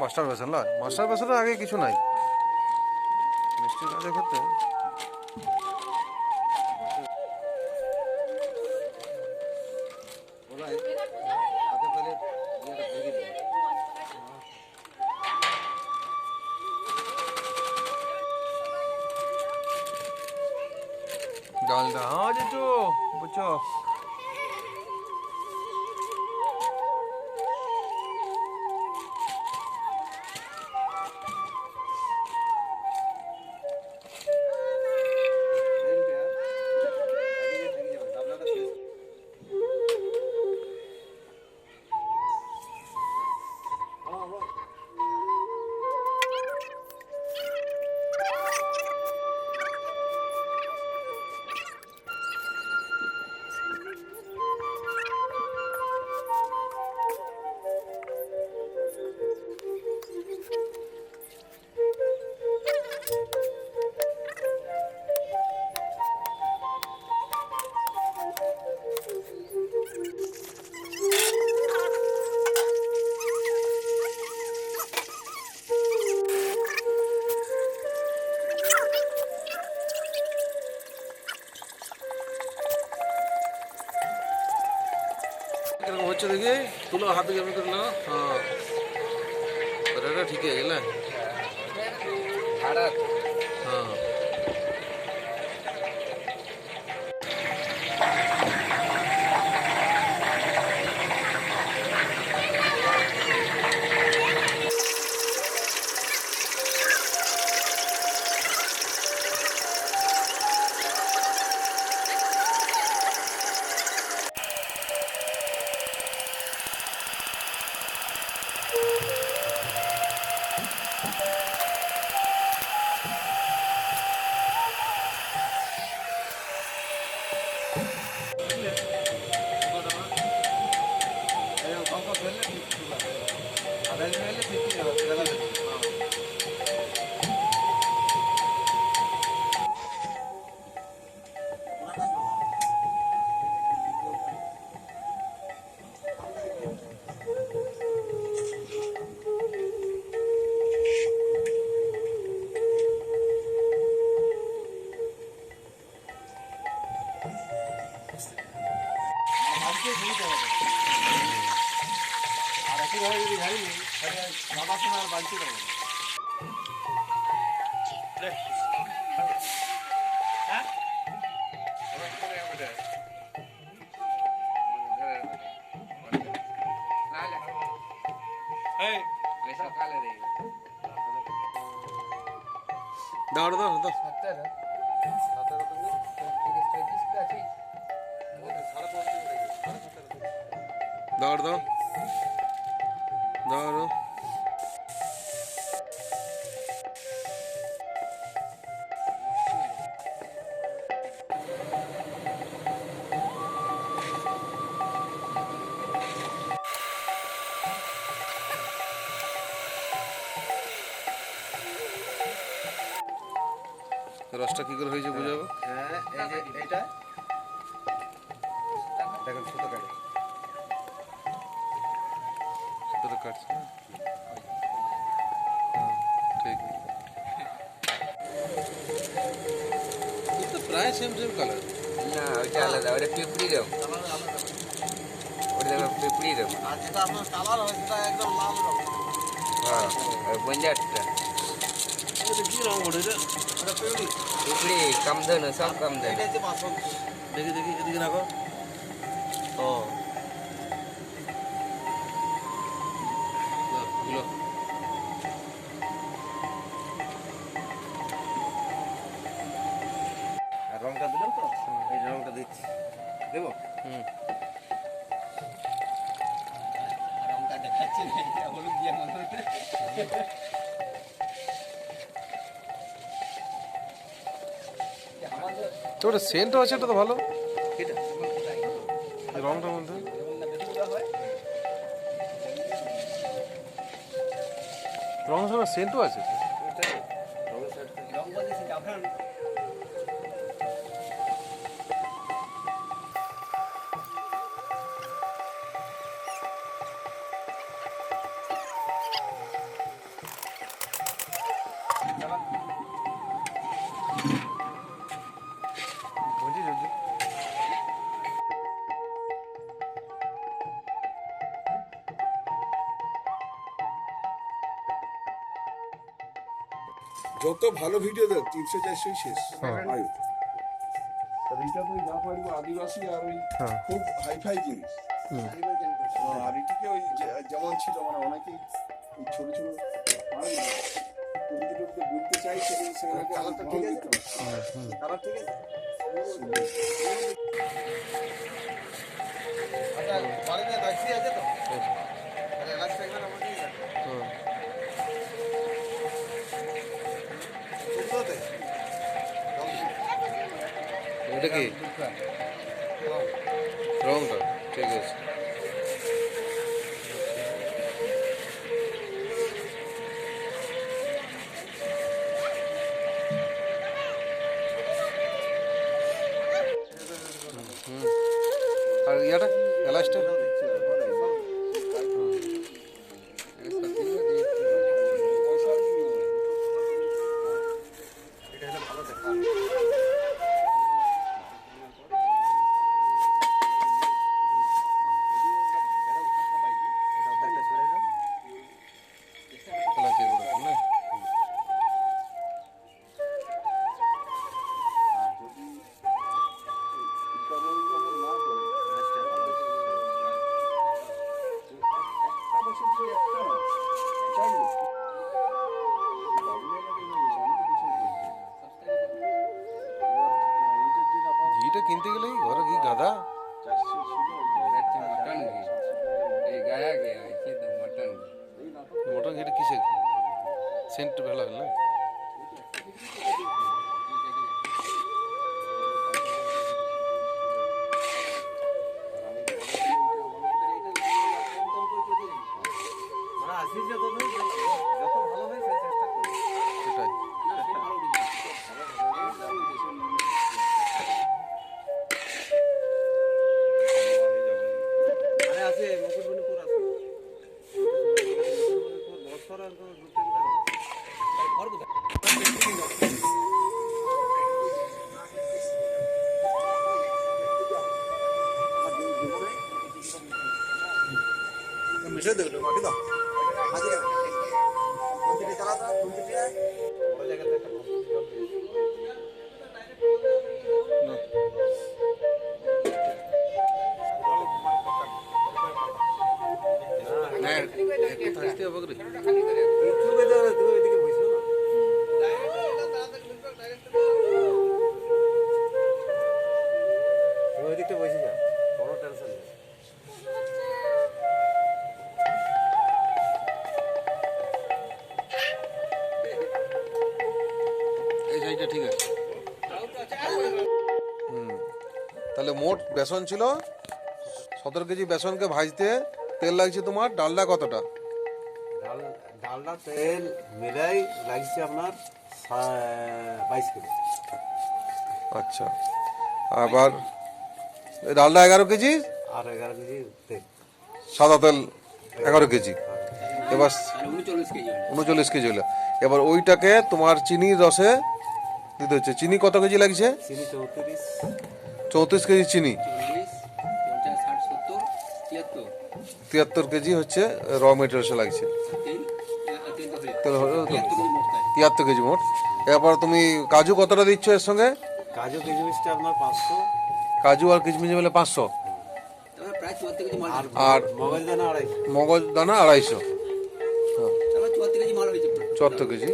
Master বেসন না, master বেসনের আগে কিছু নাই মিষ্টির কাজের ক্ষেত্রে। ডালটা হ্যাঁ জিজু বুঝছো। হচ্ছে দেখি তুলো হাতে কেমন করে না। হ্যাঁ ওটা ঠিক আছে না। হ্যাঁ দাও দাও দাও দাও দাও দাও। রসটা কি করে হয়েছে বুঝাবো। হ্যাঁ এই যে এটা দেখুন ছোট কাটে ছোট কাটছে না। ঠিক তো প্রায় সেম সেম কালার না, ওইটা আলাদা, ওটা পিঁপড়ি রং, ওটা পিঁপড়ি রং। আর যেটা আপনার কালার হয় সেটা একদম লাল রং। হ্যাঁ ওই বঞ্জারটা কি রং ওঠে ওটা পিউরি। পিঁপড়ি কামধেনু, সব কামধেনু। এটা যে বাসন্তী। দেখি দেখি এদিকে রাখো। ও গুলো আর রংটা দিলাম তো, এই যে রংটা দিচ্ছি, দেবো। রংটা দেখাচ্ছি না, এটা হলুদ দিয়ে মনে হচ্ছে। তো ওটা সেন্টও আছে, এটা তো ভালো। এটা রংটার মধ্যে রং সময় সেন্টও আছে। রং বলেছি জাফরান। যত ভালো ভিডিও দেখ 300-400 শেষ আয়ু। আর এটা তো যা পারবো আদিবাসী আর ওই খুব হাইফাই জিনিস। আর এটিকে ওই যেমন ছিল মানে অনেকেই ছোট ছোট টুপিতে বুঝতে চাইছে সেখানে কালারটা ঠিক আছে, কালার ঠিক আছে। আচ্ছা বাড়িতে ট্যাক্সি আছে তো তাহলে লাস্ট টাইম আমাকে এটা কি রংটা ঠিক আছে। আর ইয়াটা গ্লাসটা ঘিটা কিনতে গেলে ঘরে ঘি গাদা मटन घी ये गाया गया है तो मटन घी মটন ঘিটা কিসে সেন্ট ভালো হয় না। মানে আসিস যত ভালো হয় সেই চেষ্টা করি সেটাই মানে আছে মুকুটমণিপুর আছে বছর অন্তত 2-3 বার আর কোথায় মিশে দেবো মাকে দাও মাঝে কোনটি চালাতা কোনটি বড় জায়গাতে একটা জল একটু থাকতে হবে রে। একটু বেদা তুমি ওইদিকে বসো না তুমি ওইদিকটা বসে যাও কোনো টেনশন নেই। এই সাইডটা ঠিক আছে। তাহলে মোট বেসন ছিল 17 কেজি। বেসনকে ভাজতে তেল লাগছে তোমার ডালডা কতটা? ডালডা তেল মিলাই লাগছে আপনার 22 কিলো। আচ্ছা, আবার ডালডা 11 কেজি আর 11 কেজি তেল সাদা তেল 11 কেজি, এবার 39 39 কেজি কেজি হলো। এবার ওইটাকে তোমার চিনির রসে দিতে হচ্ছে। চিনি কত কেজি লাগছে? চিনি 34 কেজি চিনি। 40 50 60 70 73 কেজি হচ্ছে র মেটেরিয়ালসে লাগছে। তেল হলো তো 73 কেজি মোট। এরপর তুমি কাজু কতটা দিচ্ছ এর সঙ্গে? কাজু কিশমিশটা আপনার 500 কাজু আর কিশমিশ মিলে 500 প্রায় 74 কেজি মাল আর মগজদানা 250 মগজ দানা 250। তারপর 74 কেজি মাল হয়েছে 74 কেজি।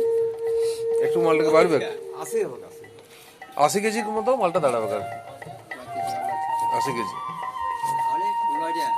একটু মালটাকে বাড়বে, 80 হবে 80 কেজির মতো মালটা দাঁড়াবে আর কি। 80 কেজি। তাহলে 16,000